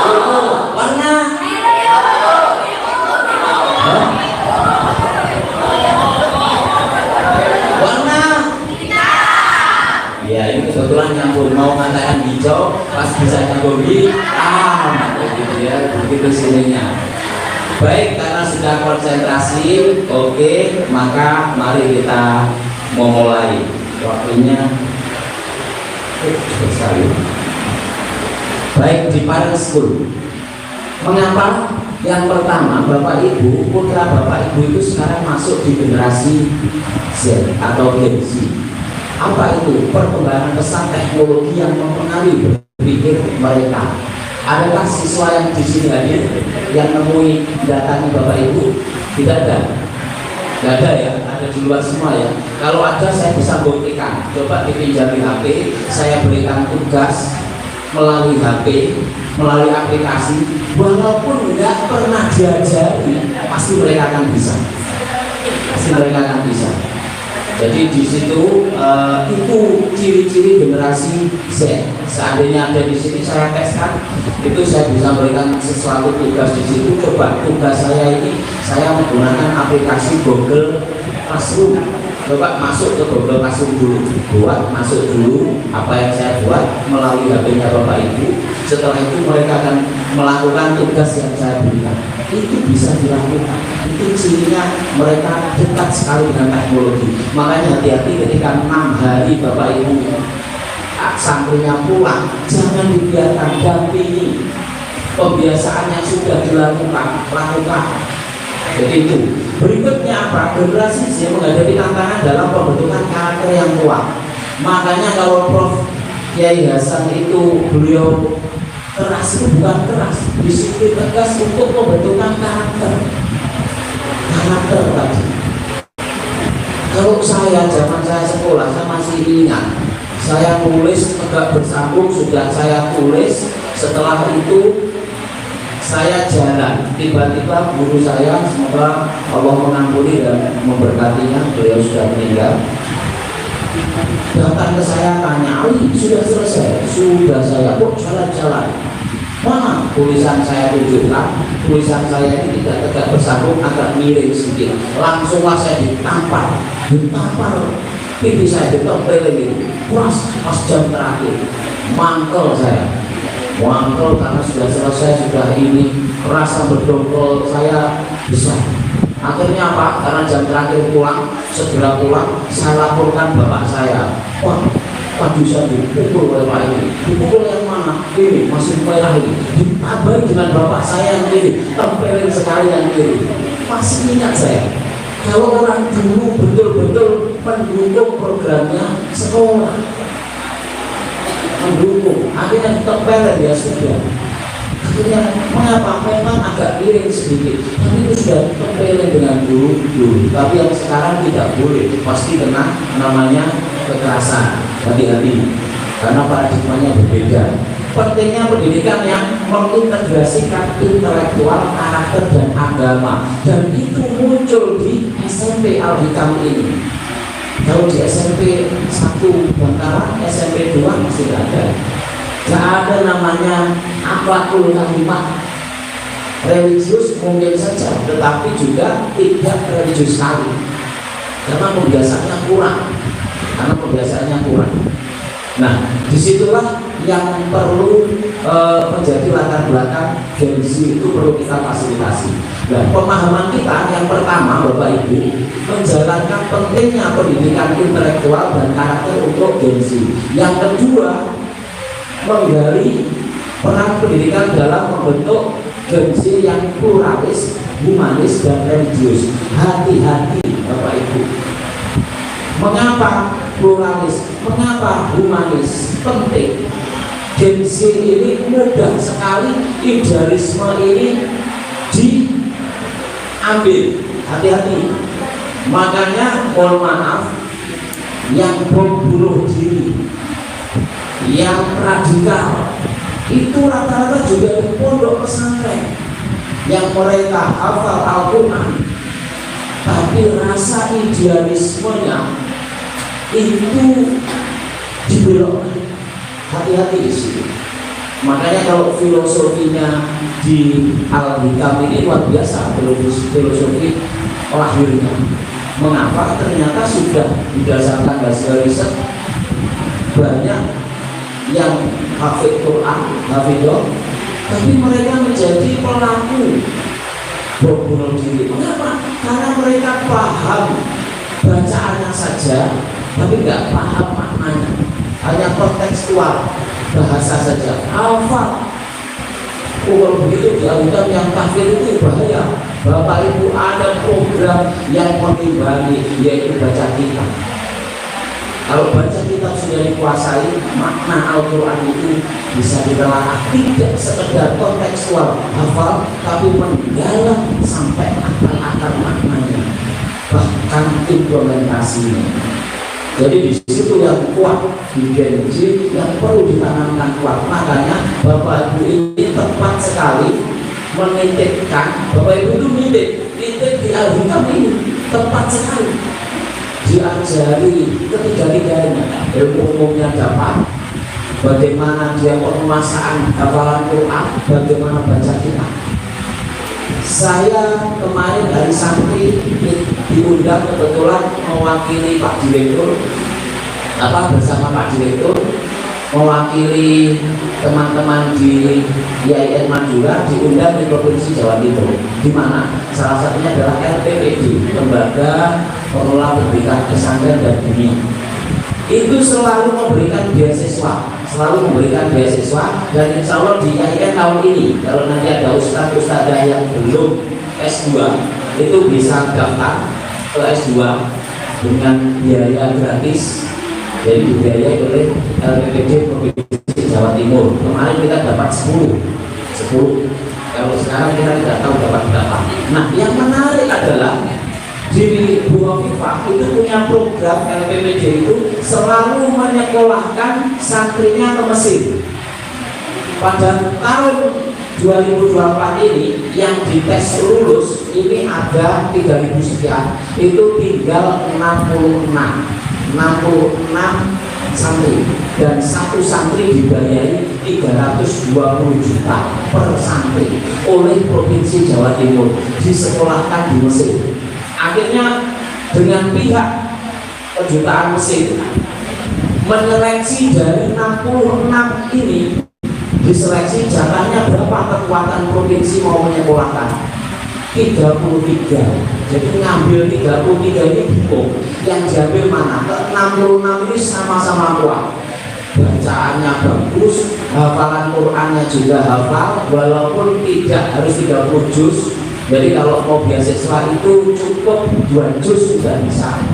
Ungu. Warna? Warna? Ya, ini kebetulan nyambung, mau mengatakan hijau, pas bisa nyambung hitam, begitu ya, begitu sininya. Baik, karena sudah konsentrasi, oke, maka mari kita memulai. Waktunya cepat sekali. Baik, di parent school. Mengapa? Yang pertama, Bapak Ibu, putra Bapak Ibu itu sekarang masuk di generasi Z atau Gen Z. Apa itu? Perkembangan pesat teknologi yang mempengaruhi berpikir mereka. Adakah siswa yang di sini hadir yang nemui datanya Bapak Ibu? Tidak ada. Tidak ada ya, ada di luar semua ya. Kalau ada saya bisa buktikan. Coba dipinjami HP, saya berikan tugas melalui HP, melalui aplikasi, walaupun nggak pernah diajari, pasti mereka akan bisa. Jadi di situ itu ciri-ciri generasi Z. Seandainya ada di sini saya teskan, itu saya bisa berikan sesuatu tugas di situ. Coba tugas saya ini, saya menggunakan aplikasi Google Classroom. Coba masuk ke Google Classroom dulu, masuk dulu apa yang saya buat melalui HP-nya Bapak Ibu. Setelah itu mereka akan melakukan tugas yang saya berikan. Itu bisa dilakukan. Itu cirinya mereka dekat sekali dengan teknologi. Makanya hati-hati ketika 6 hari Bapak Ibu santrinya pulang, jangan dibiarkan, dampingi. Pembiasaan yang sudah dilakukan, lakukan. Jadi itu. Berikutnya apa? Generasi Z menghadapi tantangan dalam pembentukan karakter yang kuat. Makanya kalau Prof. Kiai Hasan itu beliau keras, itu bukan keras, disiplin tegas untuk pembentukan karakter tadi. Kalau saya zaman saya sekolah, saya masih ingat, saya tulis tegak bersambung, sudah saya tulis. Setelah itu saya jalan, tiba-tiba guru saya, semoga Allah mengampuni dan memberkatinya, beliau sudah meninggal, datang ke saya tanya, Ali sudah selesai? Sudah. Saya kok jalan-jalan? Mana tulisan saya tunjukkan? Tulisan saya ini tidak tegak bersambung, agak miring sedikit. Langsunglah saya ditampar pipi saya ditempelin ini. Pas jam terakhir, mangkel saya. Wangkel karena sudah selesai, sudah ini, rasa berdongkol saya besar. Akhirnya apa? Karena jam terakhir pulang, segera pulang, saya laporkan bapak saya. Wah, Pak Dusan dipukul oleh Pak ini. Dipukul yang mana? Ini masih merah ini. Ditabari dengan bapak saya yang kiri, tempelin sekali yang kiri. Masih ingat saya. Kalau orang dulu betul-betul mendukung programnya sekolah, mendukung, akhirnya tempelin ya sudah. Akhirnya mengapa? Memang agak miring sedikit, tapi itu sudah tempelin dengan dulu. Tapi yang sekarang tidak boleh, pasti kena namanya kekerasan. Hati-hati, karena paradigmanya berbeda. pentingnya pendidikan yang mengintegrasikan intelektual, karakter, dan agama, dan itu muncul di SMP Al-Hikam ini. Kalau di SMP 1 Bangkalan, SMP 2 masih tidak ada. Tidak ada namanya akhlakul karimah. Religius mungkin saja, tetapi juga tidak religius sekali, karena pembiasaannya kurang. Nah, disitulah yang perlu menjadi latar belakang Gen Z itu perlu kita fasilitasi. Nah, pemahaman kita yang pertama, Bapak Ibu, menjalankan pentingnya pendidikan intelektual dan karakter untuk Gen Z. Yang kedua, menggali peran pendidikan dalam membentuk Gen Z yang pluralis, humanis, dan religius. Hati-hati, Bapak Ibu. Mengapa pluralis? Mengapa humanis? Penting. Gen Z ini mudah sekali idealisme ini diambil. Hati-hati. Makanya mohon maaf, yang bom bunuh diri, yang radikal, itu rata-rata juga di pondok pesantren yang mereka hafal Al-Quran, tapi rasa idealismenya itu dibelokkan. Hati-hati di sini. Makanya kalau filosofinya di Al-Hikam ini luar biasa, filosofi lahirnya. Mengapa? Ternyata sudah berdasarkan hasil riset banyak yang hafid Quran, hafidhah, tapi mereka menjadi pelaku bom bunuh diri. Mengapa? Karena mereka paham bacaannya saja, tapi nggak paham maknanya, hanya kontekstual bahasa saja. Alfa, kalau begitu dianggap yang kafir itu bahaya. Bapak Ibu, ada program yang mengimbangi, yaitu baca kitab. Kalau baca kitab sudah dikuasai, makna Al-Quran itu bisa ditelaah, tidak sekedar kontekstual hafal, tapi mendalam sampai akar-akar maknanya, bahkan implementasinya. Jadi di situ yang kuat di Gen Z yang perlu ditanamkan kuat. Makanya Bapak Ibu ini tepat sekali menitipkan. Bapak Ibu itu nitip di Al-Hikam ini tepat sekali. Diajari ketiga-tiganya, ilmu umumnya dapat, bagaimana dia penguasaan hafalan Quran, bagaimana baca kitab. Saya kemarin dari santri diundang kebetulan mewakili Pak Direktur, bersama Pak Direktur mewakili teman-teman di IAIN Madura, diundang di Provinsi Jawa Timur, di mana salah satunya adalah LPPD, Lembaga Pengelola Pendidikan Pesantren dan Dunia. Itu selalu memberikan beasiswa, dan insya Allah di IAIN tahun ini, kalau nanti ada ustadz-ustadzah yang belum S2, itu bisa daftar ke S2 dengan biaya gratis. Jadi dibiayai oleh LPPD Provinsi Jawa Timur. Kemarin kita dapat 10. Kalau sekarang kita tidak tahu dapat berapa. Nah, yang menarik adalah di Bu Hovifah itu punya program LPPD itu selalu menyekolahkan santrinya ke Mesir. Pada tahun 2024 ini yang dites lulus ini ada 3.000 sekian, itu tinggal 66 santri, dan satu santri dibayari 320 juta per santri oleh Provinsi Jawa Timur, disekolahkan di Mesir. Akhirnya dengan pihak kedutaan Mesir menyeleksi dari 66 ini, diseleksi jatahnya berapa kekuatan provinsi mau menyekolahkan, 33. Jadi ngambil 33 ini bingung, yang diambil mana? Ke 66 ini sama-sama kuat, bacaannya bagus, hafalan Qurannya juga hafal, walaupun tidak harus 30 juz. Jadi kalau mau beasiswa itu cukup 2 juz sudah bisa,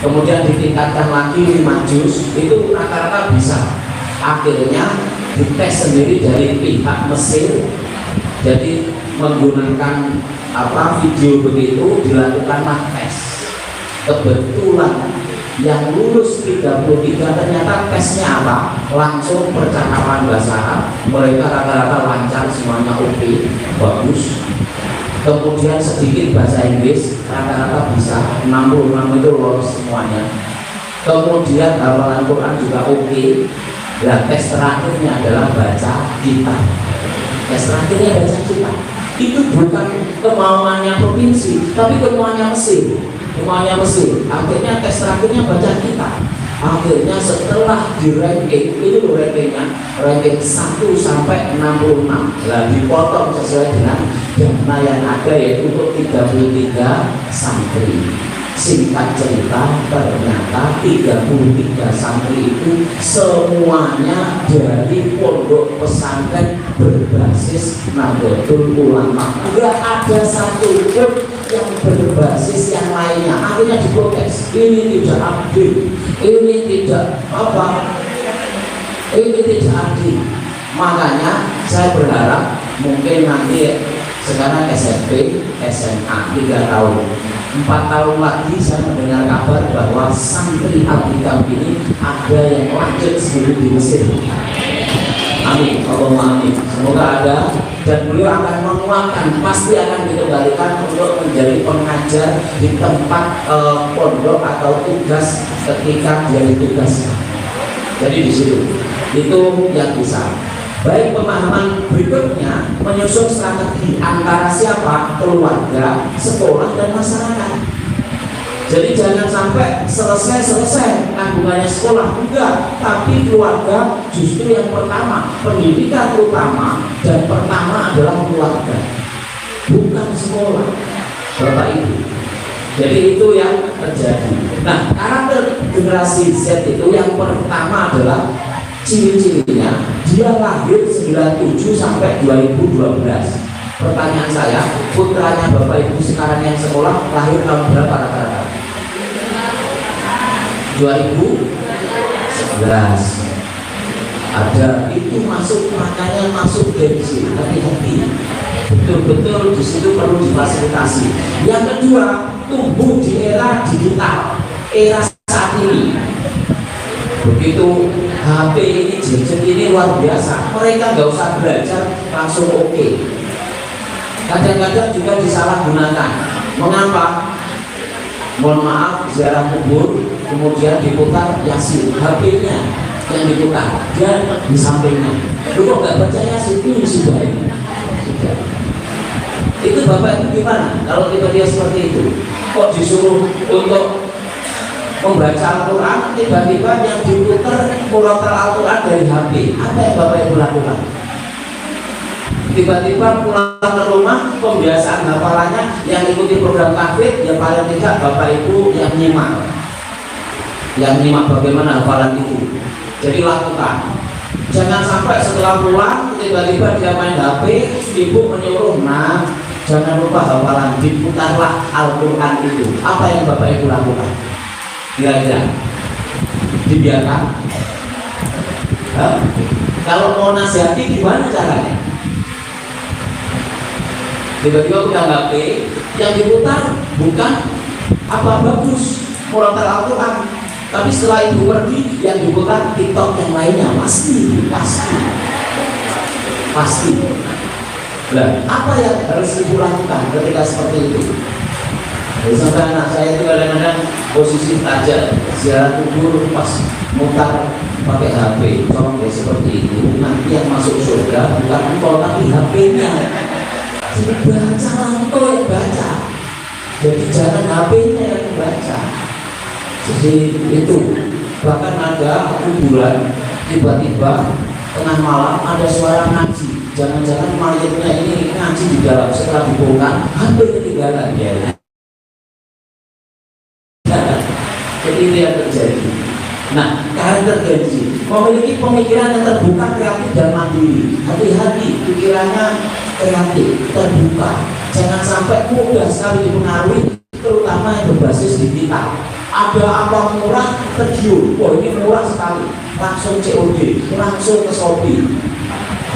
kemudian ditingkatkan lagi 5 juz, itu rata-rata bisa. Akhirnya dites sendiri dari pihak Mesir, jadi menggunakan video begitu, dilakukanlah tes. Kebetulan yang lulus 33 ternyata tesnya apa? Langsung percakapan bahasa Arab, mereka rata-rata lancar, semuanya oke, bagus. Kemudian sedikit bahasa Inggris, rata-rata bisa 66 itu lolos semuanya. Kemudian hafalan Quran juga oke. Nah, tes terakhirnya adalah baca kitab. Tes terakhirnya baca kitab. Itu bukan kemauannya provinsi, tapi kemauannya Mesir. Kemauannya Mesir. Akhirnya tes terakhirnya baca kitab. Akhirnya setelah di ranking, itu ranking 1 sampai 66. Nah, dipotong sesuai dengan dana yang ada, yaitu untuk 33 santri. Singkat cerita, ternyata 33 santri itu semuanya dari pondok pesantren berbasis Nahdlatul Ulama. Enggak ada satu pun yang berbasis yang lainnya. Akhirnya diprotes, ini tidak adil, ini tidak ini tidak adil. Makanya saya berharap mungkin nanti sekarang SMP, SMA 3 tahun, 4 tahun lagi saya mendengar kabar bahwa santri Al-Hikam ini ada yang lanjut studi di Mesir. Amin, Allahumma amin. Semoga ada, dan beliau akan menguatkan, pasti akan dikembalikan untuk menjadi pengajar di tempat pondok atau tugas ketika dia ditugaskan. Jadi di situ itu yang bisa. Baik, pemahaman berikutnya menyusun strategi antara siapa? Keluarga, sekolah, dan masyarakat. Jadi jangan sampai selesai tanggungannya sekolah, enggak, tapi keluarga justru yang pertama, pendidikan utama dan pertama adalah keluarga, bukan sekolah, Bapak Ibu. Jadi itu yang terjadi. Nah, karakter generasi Z itu yang pertama adalah ciri-cirinya, dia lahir 97 sampai 2012. Pertanyaan saya, putranya Bapak Ibu sekarang yang sekolah lahir tahun berapa rata-rata? 2011. Ada, itu masuk, makanya masuk gengsi. Hati-hati, betul-betul di situ perlu difasilitasi. Yang kedua, tumbuh di era digital, era saat ini. Begitu HP ini, gadget ini luar biasa, mereka nggak usah belajar langsung oke. Kadang-kadang juga disalahgunakan. Mengapa? Mohon maaf, ziarah kubur, kemudian diputar Yasin, HP-nya yang diputar, dia di sampingnya. Lu kok nggak baca Yasin? Ini sudah ini. Itu Bapak itu gimana? Kalau dia seperti itu, kok disuruh untuk membaca Al-Quran, tiba-tiba yang diputar murotal Al-Quran dari HP. Apa yang Bapak Ibu lakukan? Tiba-tiba pulang ke rumah, pembiasaan hafalannya yang ikuti program tahfidz, ya paling tidak Bapak Ibu yang nyimak bagaimana hafalan itu. Jadi lakukan. Jangan sampai setelah pulang tiba-tiba dia main HP, ibu menyuruh, nah jangan lupa hafalan, diputarlah Al-Quran itu. Apa yang Bapak Ibu lakukan? Kira-kira dibiarkan? Kalau mau nasihati gimana caranya? Tiba-tiba udah nggak yang diputar bukan apa bagus murotal Al-Quran, tapi setelah itu pergi yang diputar TikTok yang lainnya, pasti. Nah, apa yang harus ibu lakukan ketika seperti itu? Jadi sampai anak saya itu kadang-kadang posisi aja ziarah kubur pas mutar pakai HP, tolong ya seperti itu. Nanti yang masuk surga bukan engkau tapi HP-nya. Jadi baca engkau yang baca. Jadi jangan HP-nya yang baca. Jadi itu. Bahkan ada kuburan tiba-tiba tengah malam ada suara ngaji. Jangan-jangan mayatnya ini ngaji di dalam, setelah dibongkar hampir ketinggalan ya. Jadi itu yang terjadi. Nah, karakter Gen-Z memiliki pemikiran yang terbuka, kreatif, dan mandiri. Hati-hati, pikirannya kreatif, terbuka. Jangan sampai mudah sekali dipengaruhi, terutama yang berbasis digital. Ada apa murah, tergiur. Wah, ini murah sekali. Langsung COD, langsung ke Shopee.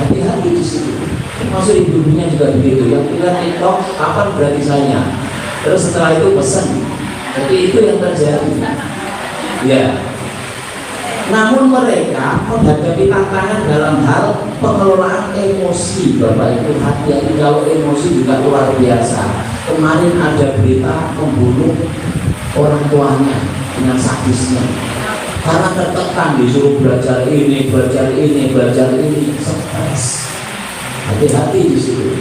Hati-hati di situ. Maksud ibu-ibunya juga begitu. Yang bilang TikTok, kapan gratisannya? Terus setelah itu pesan. Jadi itu yang terjadi. Ya. Namun mereka menghadapi tantangan dalam hal pengelolaan emosi. Bapak Ibu hati-hati kalau emosi juga luar biasa. Kemarin ada berita membunuh orang tuanya dengan sadisnya karena tertekan disuruh belajar ini, stres. Hati-hati di situ.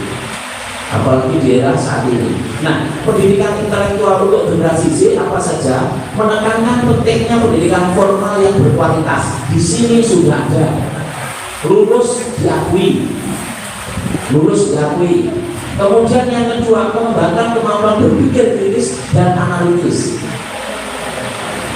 Apalagi di era saat ini. Nah, pendidikan intelektual untuk generasi Z apa saja? Menekankan pentingnya pendidikan formal yang berkualitas. Di sini sudah ada. Lulus diakui. Kemudian yang kedua, mengembangkan kemampuan berpikir kritis dan analitis.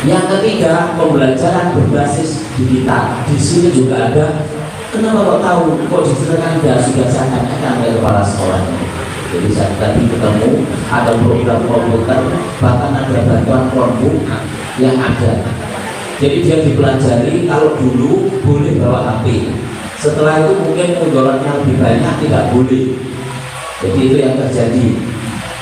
Yang ketiga, pembelajaran berbasis digital. Di sini juga ada. Kenapa kok tahu? Kok diceritakan sudah saya tanyakan oleh kepala sekolahnya. Jadi saya tadi ketemu ada program komputer, bahkan ada bantuan kelompok yang ada. Jadi dia dipelajari kalau dulu boleh bawa HP. Setelah itu mungkin mudaratnya lebih banyak, tidak boleh. Jadi itu yang terjadi.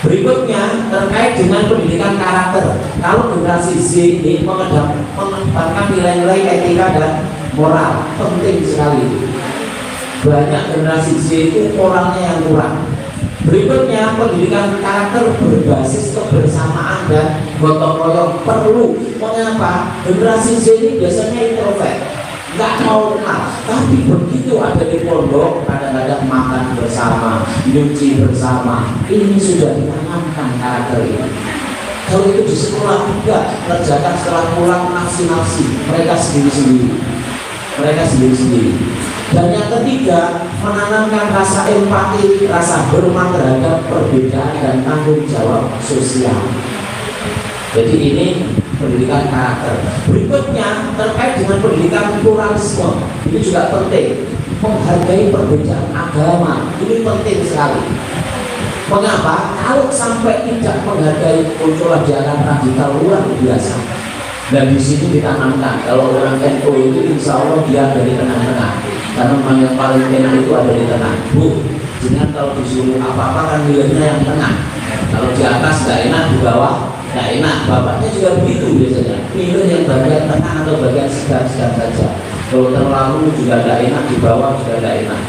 Berikutnya terkait dengan pendidikan karakter. Kalau generasi Z ini mengedepankan nilai-nilai etika dan moral, penting sekali. Banyak generasi Z itu moralnya yang kurang. Berikutnya pendidikan karakter berbasis kebersamaan dan gotong royong perlu. Mengapa? Generasi Z ini biasanya introvert, nggak mau kenal. Tapi begitu ada di pondok, kadang-kadang makan bersama, nyuci bersama. Ini sudah ditanamkan karakter ini. Kalau itu di sekolah juga kerjakan setelah pulang nafsi-nafsi, mereka sendiri-sendiri. Dan yang ketiga, menanamkan rasa empati, rasa hormat terhadap perbedaan dan tanggung jawab sosial. Jadi ini pendidikan karakter. Berikutnya terkait dengan pendidikan pluralisme, ini juga penting. Menghargai perbedaan agama, ini penting sekali. Mengapa? Kalau sampai tidak menghargai, muncullah jalan radikal luar biasa. Dan di sini ditanamkan kalau orang NU itu insya Allah dia dari tengah-tengah, karena memang yang paling NU itu ada di tengah. Bu, jangan kalau disuruh apa-apa kan milihnya yang tengah. Kalau di atas nggak enak, di bawah nggak enak. Bapaknya juga begitu biasanya, milih yang bagian tengah atau bagian sedang-sedang saja. Kalau terlalu juga nggak enak, di bawah juga nggak enak.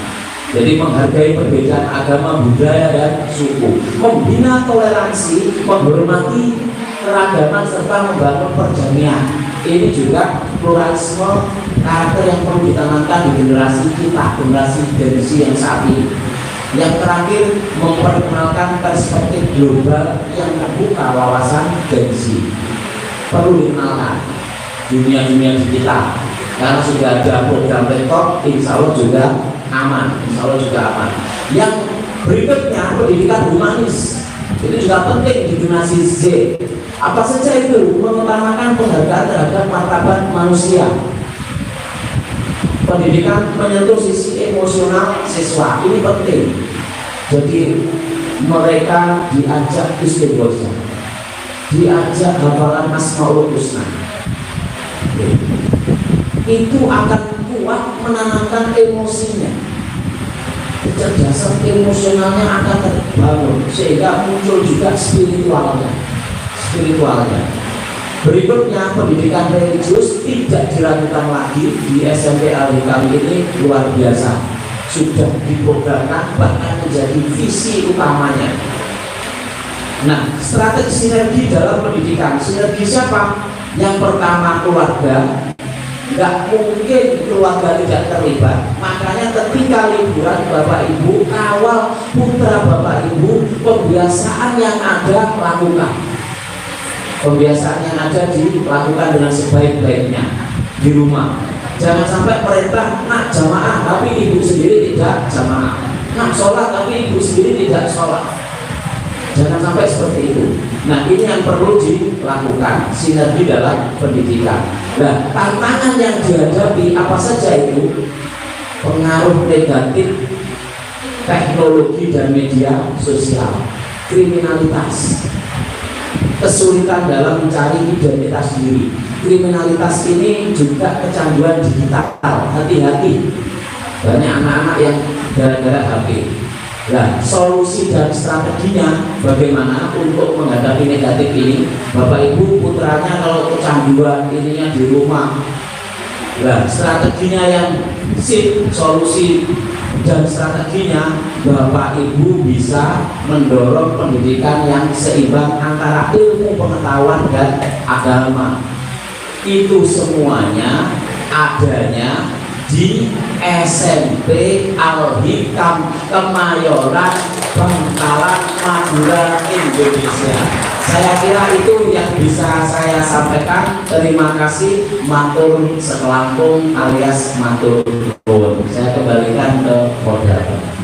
Jadi menghargai perbedaan agama, budaya dan suku, membina toleransi, menghormati keragaman serta membangun perdamaian. Ini juga pluralisme karakter yang perlu ditanamkan di generasi kita, generasi generasi yang saat ini. Yang terakhir, memperkenalkan perspektif global yang membuka wawasan generasi. Perlu dikenalkan dunia-dunia digital, karena sudah ada program rektor, insya Allah juga aman, Yang berikutnya pendidikan humanis, itu juga penting di generasi Z. Apa saja itu? Mengutamakan penghargaan terhadap martabat manusia. Pendidikan menyentuh sisi emosional siswa, ini penting. Jadi mereka diajak istighosah, diajak hafalan Asmaul Husna. Itu akan kuat menanamkan emosinya. Kecerdasan emosionalnya akan terbangun sehingga muncul juga spiritualnya. Berikutnya pendidikan religius tidak diragukan lagi di SMP Al-Hikam ini luar biasa, sudah diprogramkan bahkan menjadi visi utamanya. Nah, strategi sinergi dalam pendidikan, sinergi siapa? Yang pertama keluarga. Nggak mungkin keluarga tidak terlibat. Makanya ketika liburan Bapak Ibu, kawal putra Bapak Ibu, pembiasaan yang ada lakukan. Pembiasaan yang ada dilakukan dengan sebaik-baiknya di rumah. Jangan sampai perintah nak jamaah tapi ibu sendiri tidak jamaah, nak sholat tapi ibu sendiri tidak sholat. Jangan sampai seperti itu. Nah, ini yang perlu dilakukan, sinergi dalam pendidikan. Nah, tantangan yang dihadapi apa saja itu? Pengaruh negatif teknologi dan media sosial, kriminalitas, kesulitan dalam mencari identitas diri. Kriminalitas ini juga kecanduan digital. Hati-hati, banyak anak-anak yang gara-gara HP. Nah, solusi dan strateginya bagaimana untuk menghadapi negatif ini? Bapak Ibu putranya kalau kecanduan ininya di rumah. Nah, strateginya yang solusi dan strateginya Bapak Ibu bisa mendorong pendidikan yang seimbang antara ilmu pengetahuan dan agama. Itu semuanya adanya di SMP Al-Hikam Kemayoran, Bangkalan, Madura, Indonesia. Saya kira itu yang bisa saya sampaikan. Terima kasih. Matur sekelangkung alias matur nuwun. Saya kembalikan ke moderator.